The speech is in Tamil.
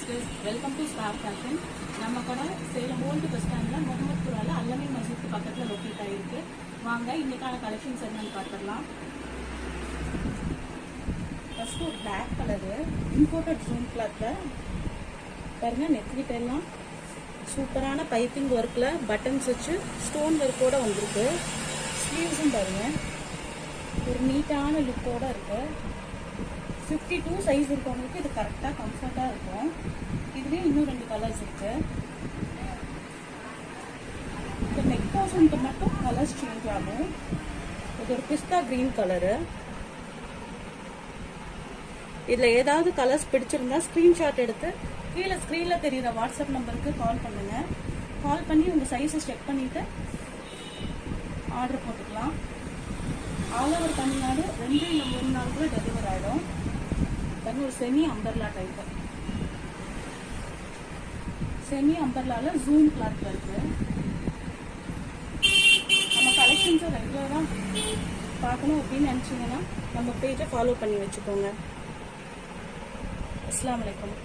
Sisters, welcome to star fashion. நம்ம கடை சேலம் ஓல்டு பஸ் ஸ்டாண்டில் முகமதுபுரால அல்லமை மஸ்ஜித் பக்கத்தில் லொக்கேட் ஆகிருக்கு. வாங்க இன்னைக்கான கலெக்ஷன்ஸ் என்னன்னு பார்த்துடலாம். ஃபஸ்ட்டு ஒரு பிளாக் கலரு இம்போர்ட்டட் ஜூம் கிளாத்தில் பாருங்க, நெத்திக்கிட்ட எல்லாம் சூப்பரான பைப்பிங் ஒர்க்கில் பட்டன்ஸ் வச்சு ஸ்டோன் ஒர்க்கோடு வந்திருக்கு. ஸ்லீவ்ஸும் பாருங்கள் ஒரு நீட்டான லுக்கோடு இருக்குது. 52 சைஸ் இருக்கவங்களுக்கு இது கரெக்டாக கம்ஃபர்ட்டாக இருக்கும். இதுலேயே இன்னும் 2 கலர்ஸ் இருக்கு. இந்த நெக் போர்ஷனுக்கு மட்டும் கலர்ஸ் சேஞ்ச் ஆகும். இது ஒரு பிஸ்தா கிரீன் கலரு. இதில் ஏதாவது கலர்ஸ் பிடிச்சிருந்தா ஸ்க்ரீன்ஷாட் எடுத்து கீழே ஸ்க்ரீனில் தெரியுற வாட்ஸ்அப் நம்பருக்கு கால் பண்ணுங்கள். கால் பண்ணி உங்கள் சைஸை செக் பண்ணிவிட்டு ஆர்டர் போட்டுக்கலாம். ஆல் ஓவர் தமிழ்நாடு 2 இல்லை 3 நாளுக்குள்ள டெலிவர் ஆகிடும். ஒரு செமி அம்பர்லா டைப்பு. செமி அம்பர்லால ஜூம் கிளாத்ல இருக்கு. நம்ம கலெக்ஷன்ஸை ரெகுலராக பார்க்கணும் அப்படின்னு நினச்சிங்கன்னா நம்ம பேஜை ஃபாலோ பண்ணி வச்சுக்கோங்க. அஸ்ஸலாமு அலைக்கும்.